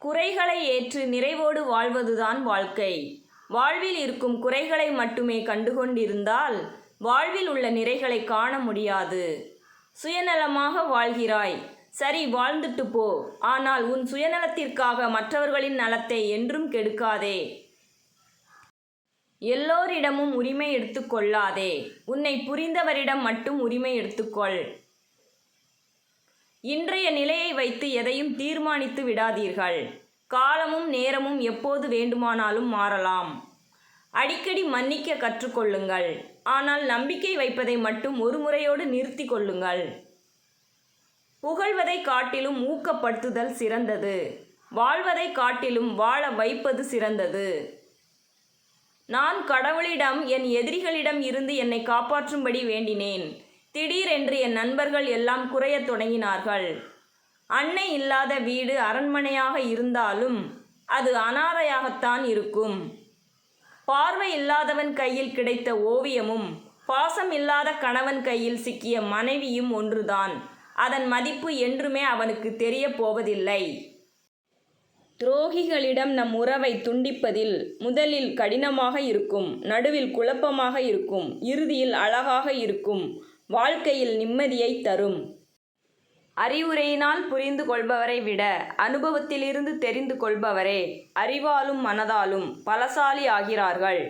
குறைகளை ஏற்று நிறைவோடு வாழ்வதுதான் வாழ்க்கை. வாழ்வில் இருக்கும் குறைகளை மட்டுமே கண்டுகொண்டிருந்தால் வாழ்வில் உள்ள நிறைகளை காண முடியாது. சுயநலமாக வாழ்கிறாய், சரி, வாழ்ந்துட்டு போ. ஆனால் உன் சுயநலத்திற்காக மற்றவர்களின் நலத்தை என்றும் கெடுக்காதே. எல்லோரிடமும் உரிமை எடுத்துக்கொள்ளாதே. உன்னை புரிந்தவரிடம் மட்டும் உரிமை எடுத்துக்கொள். இன்றைய நிலையை வைத்து எதையும் தீர்மானித்து விடாதீர்கள். காலமும் நேரமும் எப்போது வேண்டுமானாலும் மாறலாம். அடிக்கடி மன்னிக்க கற்றுக்கொள்ளுங்கள். ஆனால் நம்பிக்கை வைப்பதை மட்டும் ஒரு முறையோடு நிறுத்தி கொள்ளுங்கள். புகழ்வதை காட்டிலும் ஊக்கப்படுத்துதல் சிறந்தது. வாழ்வதை காட்டிலும் வாழ வைப்பது சிறந்தது. நான் கடவுளிடம் என் எதிரிகளிடம் இருந்து என்னை காப்பாற்றும்படி வேண்டினேன். திடீரென்று என் நண்பர்கள் எல்லாம் குறையத் தொடங்கினார்கள். அன்னை இல்லாத வீடு அரண்மனையாக இருந்தாலும் அது அனாதையாகத்தான் இருக்கும். பார்வை இல்லாதவன் கையில் கிடைத்த ஓவியமும் பாசம் இல்லாத கணவன் கையில் சிக்கிய மனைவியும் ஒன்றுதான். அதன் மதிப்பு என்றுமே அவனுக்கு தெரிய போவதில்லை. துரோகிகளிடம் நம் உறவை துண்டிப்பதில் முதலில் கடினமாக இருக்கும், நடுவில் குழப்பமாக இருக்கும், இறுதியில் அழகாக இருக்கும். வாழ்க்கையில் நிம்மதியை தரும். அறிவுரையினால் புரிந்து கொள்பவரை விட அனுபவத்திலிருந்து தெரிந்து கொள்பவரே அறிவாலும் மனதாலும் பலசாலி ஆகிறார்கள்.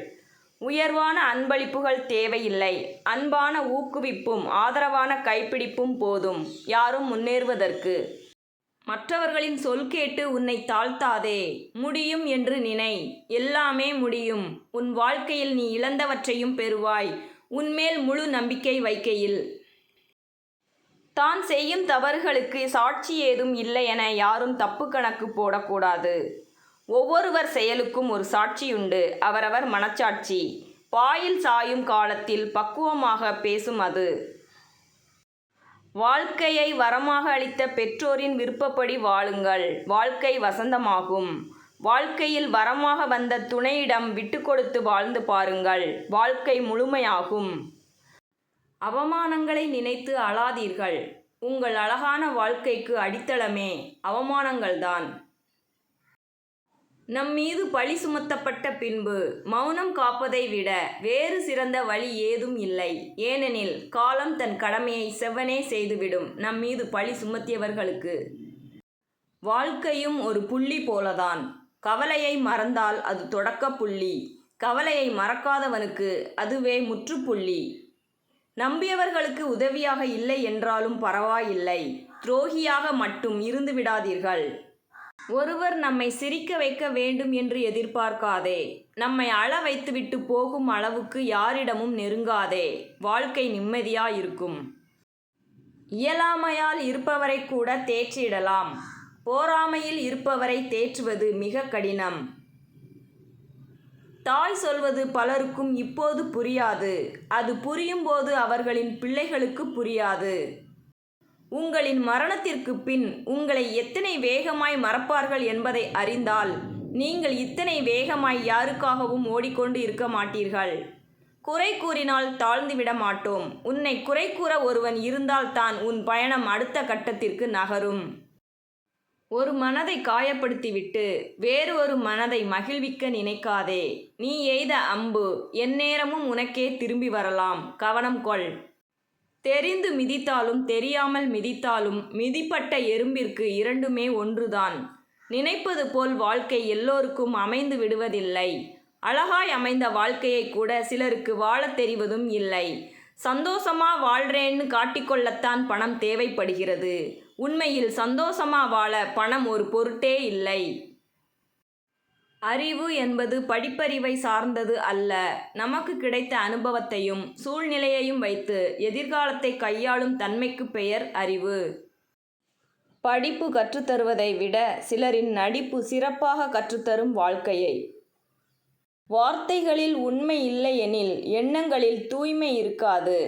உயர்வான அன்பளிப்புகள் தேவையில்லை. அன்பான ஊக்குவிப்பும் ஆதரவான கைப்பிடிப்பும் போதும் யாரும் முன்னேறுவதற்கு. மற்றவர்களின் சொல் கேட்டு உன்னை தாழ்த்தாதே. முடியும் என்று நினை. எல்லாமே முடியும். உன் வாழ்க்கையில் நீ இழந்தவற்றையும் பெறுவாய், உன்மேல் முழு நம்பிக்கை வைக்கையில். தான் செய்யும் தவறுகளுக்கு சாட்சி ஏதும் இல்லை என யாரும் தப்பு கணக்கு போடக்கூடாது. ஒவ்வொருவர் செயலுக்கும் ஒரு சாட்சியுண்டு, அவரவர் மனச்சாட்சி. பாயில் சாயும் காலத்தில் பக்குவமாக பேசும் அது. வாழ்க்கையை வரமாக அளித்த பெற்றோரின் விருப்பப்படி வாழுங்கள். வாழ்க்கை வசந்தமாகும். வாழ்க்கையில் வரமாக வந்த துணையிடம் விட்டு கொடுத்து வாழ்ந்து பாருங்கள். வாழ்க்கை முழுமையாகும். அவமானங்களை நினைத்து அழாதீர்கள். உங்கள் அழகான வாழ்க்கைக்கு அடித்தளமே அவமானங்கள்தான். நம் மீது பழி சுமத்தப்பட்ட பின்பு மௌனம் காப்பதை விட வேறு சிறந்த வழி ஏதும் இல்லை. ஏனெனில் காலம் தன் கடமையை செவ்வனே செய்துவிடும் நம் மீது பழி சுமத்தியவர்களுக்கு. வாழ்க்கையும் ஒரு புள்ளி போலதான். கவலையை மறந்தால் அது தொடக்க புள்ளி. கவலையை மறக்காதவனுக்கு அதுவே முற்றுப்புள்ளி. நம்பியவர்களுக்கு உதவியாக இல்லை என்றாலும் பரவாயில்லை. துரோகியாக மட்டும் இருந்து விடாதீர்கள். ஒருவர் நம்மை சிரிக்க வைக்க வேண்டும் என்று எதிர்பார்க்காதே. நம்மை அழ வைத்துவிட்டு போகும் அளவுக்கு யாரிடமும் நெருங்காதே. வாழ்க்கை நிம்மதியாயிருக்கும். இயலாமையால் இருப்பவரை கூட தேற்றிடலாம். போராமையில் இருப்பவரை தேற்றுவது மிக கடினம். தாய் சொல்வது பலருக்கும் இப்போது புரியாது. அது புரியும்போது அவர்களின் பிள்ளைகளுக்கு புரியாது. உங்களின் மரணத்திற்கு பின் உங்களை எத்தனை வேகமாய் மறப்பார்கள் என்பதை அறிந்தால் நீங்கள் இத்தனை வேகமாய் யாருக்காகவும் ஓடிக்கொண்டு இருக்க மாட்டீர்கள். குறை கூறினால் தாழ்ந்துவிட மாட்டோம். உன்னை குறை கூற ஒருவன் இருந்தால்தான் உன் பயணம் அடுத்த கட்டத்திற்கு நகரும். ஒரு மனதை காயப்படுத்திவிட்டு வேறு ஒரு மனதை மகிழ்விக்க நினைக்காதே. நீ எய்த அம்பு எந்நேரமும் உனக்கே திரும்பி வரலாம். கவனம் கொள். தெரிந்து மிதித்தாலும் தெரியாமல் மிதித்தாலும் மிதிப்பட்ட எறும்பிற்கு இரண்டுமே ஒன்றுதான். நினைப்பது போல் வாழ்க்கை எல்லோருக்கும் அமைந்து விடுவதில்லை. அழகாய் அமைந்த வாழ்க்கையை கூட சிலருக்கு வாழத் தெரிவதும் இல்லை. சந்தோஷமா வாழ்றேன்னு காட்டிக்கொள்ளத்தான் பணம் தேவைப்படுகிறது. உண்மையில் சந்தோஷமா வாழ பணம் ஒரு பொருட்டே இல்லை. அறிவு என்பது படிப்பறிவை சார்ந்தது அல்ல. நமக்கு கிடைத்த அனுபவத்தையும் சூழ்நிலையையும் வைத்து எதிர்காலத்தை கையாளும் தன்மைக்கு பெயர் அறிவு. படிப்பு கற்றுத்தருவதை விட சிலரின் நடிப்பு சிறப்பாக கற்றுத்தரும் வாழ்க்கையை. வார்த்தைகளில் உண்மை இல்லை எனில் எண்ணங்களில் தூய்மை இருக்காது.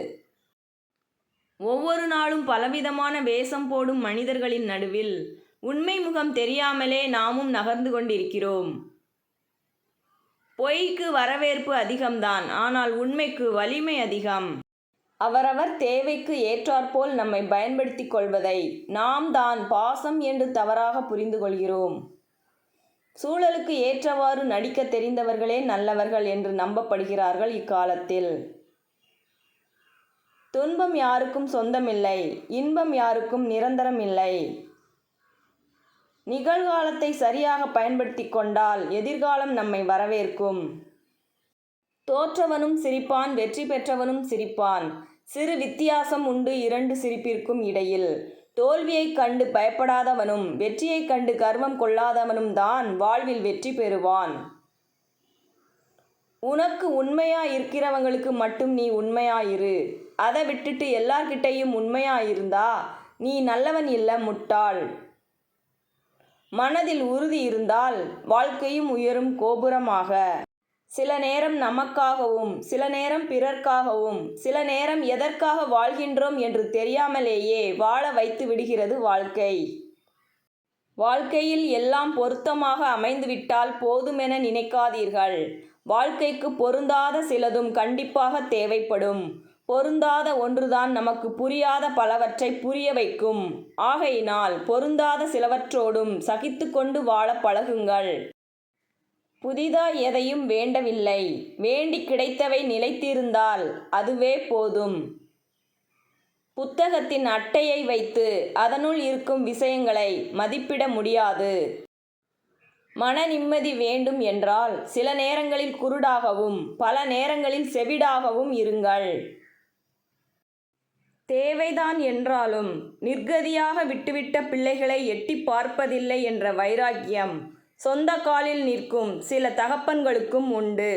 ஒவ்வொரு நாளும் பலவிதமான வேஷம் போடும் மனிதர்களின் நடுவில் உண்மை முகம் தெரியாமலே நாமும் நகர்ந்து கொண்டிருக்கிறோம். பொய்க்கு வரவேற்பு அதிகம்தான், ஆனால் உண்மைக்கு வலிமை அதிகம். அவரவர் தேவைக்கு ஏற்றாற்போல் நம்மை பயன்படுத்தி கொள்வதை நாம் தான் பாசம் என்று தவறாக புரிந்து கொள்கிறோம். சூழலுக்கு ஏற்றவாறு நடிக்க தெரிந்தவர்களே நல்லவர்கள் என்று நம்பப்படுகிறார்கள் இக்காலத்தில். துன்பம் யாருக்கும் சொந்தமில்லை, இன்பம் யாருக்கும் நிரந்தரம் இல்லை. நிகழ்காலத்தை சரியாக பயன்படுத்தி கொண்டால் எதிர்காலம் நம்மை வரவேற்கும். தோற்றவனும் சிரிப்பான், வெற்றி பெற்றவனும் சிரிப்பான். சிறு வித்தியாசம் உண்டு இரண்டு சிரிப்பிற்கும் இடையில். தோல்வியைக் கண்டு பயப்படாதவனும் வெற்றியைக் கண்டு கர்வம் கொள்ளாதவனும் தான் வாழ்வில் வெற்றி பெறுவான். உனக்கு உண்மையா இருக்கிறவங்களுக்கு மட்டும் நீ உண்மையாயிரு. அதை விட்டுட்டு எல்லார்கிட்டையும் உண்மையாயிருந்தா நீ நல்லவன் இல்ல, முட்டாள். மனதில் உறுதி இருந்தால் வாழ்க்கையும் உயரும் கோபுரமாக. சில நேரம் நமக்காகவும், சில நேரம் பிறர்க்காகவும், சில நேரம் எதற்காக வாழ்கின்றோம் என்று தெரியாமலேயே வாழ வைத்து விடுகிறது வாழ்க்கை. வாழ்க்கையில் எல்லாம் பொருத்தமாக அமைந்துவிட்டால் போதுமென நினைக்காதீர்கள். வாழ்க்கைக்கு பொருந்தாத சிலதும் கண்டிப்பாக தேவைப்படும். பொருந்தாத ஒன்றுதான் நமக்கு புரியாத பலவற்றை புரிய வைக்கும். ஆகையினால் பொருந்தாத சிலவற்றோடும் சகித்து கொண்டு வாழ பழகுங்கள். புதிதாய் எதையும் வேண்டவில்லை. வேண்டி கிடைத்தவை நிலைத்திருந்தால் அதுவே போதும். புத்தகத்தின் அட்டையை வைத்து அதனுள் இருக்கும் விஷயங்களை மதிப்பிட முடியாது. மன நிம்மதி வேண்டும் என்றால் சில நேரங்களில் குருடாகவும் பல நேரங்களில் செவிடாகவும் இருங்கள். தேவைதான் என்றாலும் நிர்கதியாக விட்டுவிட்ட பிள்ளைகளை எட்டி பார்ப்பதில்லை என்ற வைராக்கியம் சொந்த காலில் நிற்கும் சில தகப்பன்களுக்கும் உண்டு.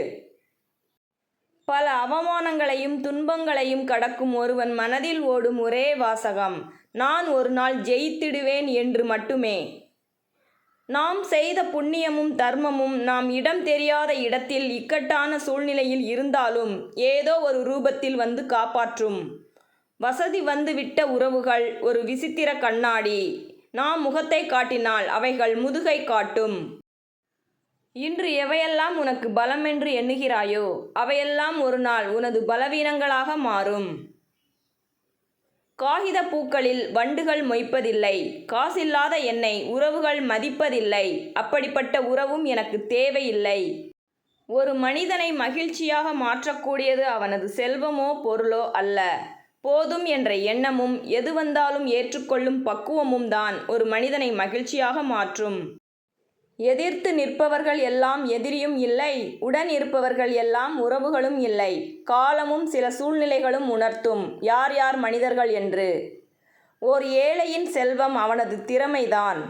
பல அவமானங்களையும் துன்பங்களையும் கடக்கும் ஒருவன் மனதில் ஓடும் ஒரே வாசகம், நான் ஒரு நாள் ஜெயித்திடுவேன் என்று மட்டுமே. நாம் செய்த புண்ணியமும் தர்மமும் நாம் இடம் தெரியாத இடத்தில் இக்கட்டான சூழ்நிலையில் இருந்தாலும் ஏதோ ஒரு ரூபத்தில் வந்து காப்பாற்றும். வசதி வந்து விட்ட உறவுகள் ஒரு விசித்திர கண்ணாடி. நாம் முகத்தை காட்டினால் அவைகள் முதுகை காட்டும். இன்று எவையெல்லாம் உனக்கு பலம் என்று எண்ணுகிறாயோ அவையெல்லாம் ஒரு நாள் உனது பலவீனங்களாக மாறும். காகித பூக்களில் வண்டுகள் மொய்ப்பதில்லை. காசில்லாத என்னை உறவுகள் மதிப்பதில்லை. அப்படிப்பட்ட உறவும் எனக்கு தேவையில்லை. ஒரு மனிதனை மகிழ்ச்சியாக மாற்றக்கூடியது அவனது செல்வமோ பொருளோ அல்ல. போதும் என்ற எண்ணமும் எது வந்தாலும் ஏற்றுக்கொள்ளும் பக்குவமும் தான் ஒரு மனிதனை மகிழ்ச்சியாக மாற்றும். எதிர்த்து நிற்பவர்கள் எல்லாம் எதிரியும் இல்லை, உடன் இருப்பவர்கள் எல்லாம் உறவுகளும் இல்லை. காலமும் சில சூழ்நிலைகளும் உணர்த்தும் யார் யார் மனிதர்கள் என்று. ஓர் ஏழையின் செல்வம் அவனது திறமைதான்.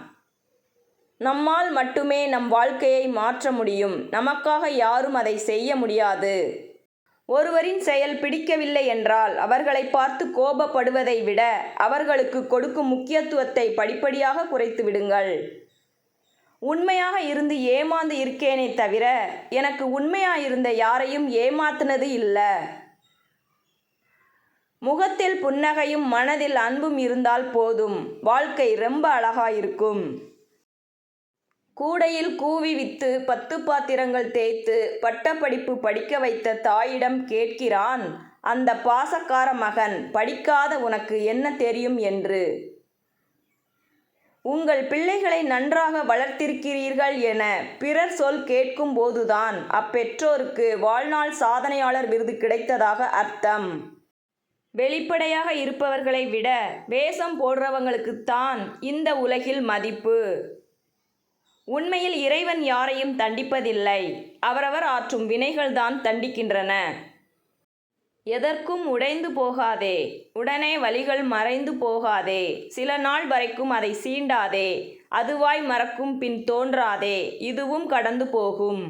நம்மால் மட்டுமே நம் வாழ்க்கையை மாற்ற முடியும். நமக்காக யாரும் அதை செய்ய முடியாது. ஒருவரின் செயல் பிடிக்கவில்லை என்றால் அவர்களை பார்த்து கோபப்படுவதை விட அவர்களுக்கு கொடுக்கும் முக்கியத்துவத்தை படிப்படியாக குறைத்து விடுங்கள். உண்மையாக இருந்து ஏமாந்து இருக்கேனே தவிர எனக்கு உண்மையாயிருந்த யாரையும் ஏமாத்தினது இல்லை. முகத்தில் புன்னகையும் மனதில் அன்பும் இருந்தால் போதும், வாழ்க்கை ரொம்ப அழகாயிருக்கும். கூடையில் கூவி வித்து 10 பாத்திரங்கள் தேய்த்து பட்டப்படிப்பு படிக்க வைத்த தாயிடம் கேட்கிறான் அந்த பாசக்கார மகன், படிக்காத உனக்கு என்ன தெரியும் என்று. உங்கள் பிள்ளைகளை நன்றாக வளர்த்திருக்கிறீர்கள் என பிறர் சொல் கேட்கும் போதுதான் அப்பெற்றோருக்கு வாழ்நாள் சாதனையாளர் விருது கிடைத்ததாக அர்த்தம். வெளிப்படையாக இருப்பவர்களை விட வேஷம் போடுறவங்களுக்குத்தான் இந்த உலகில் மதிப்பு. உண்மையில் இறைவன் யாரையும் தண்டிப்பதில்லை. அவரவர் ஆற்றும் வினைகள்தான் தண்டிக்கின்றன. எதற்கும் உடைந்து போகாதே. உடனே வலிகள் மறைந்து போகாதே. சில நாள் வரைக்கும் அதை சீண்டாதே. அதுவாய் மறக்கும் பின் தோன்றாதே. இதுவும் கடந்து போகும்.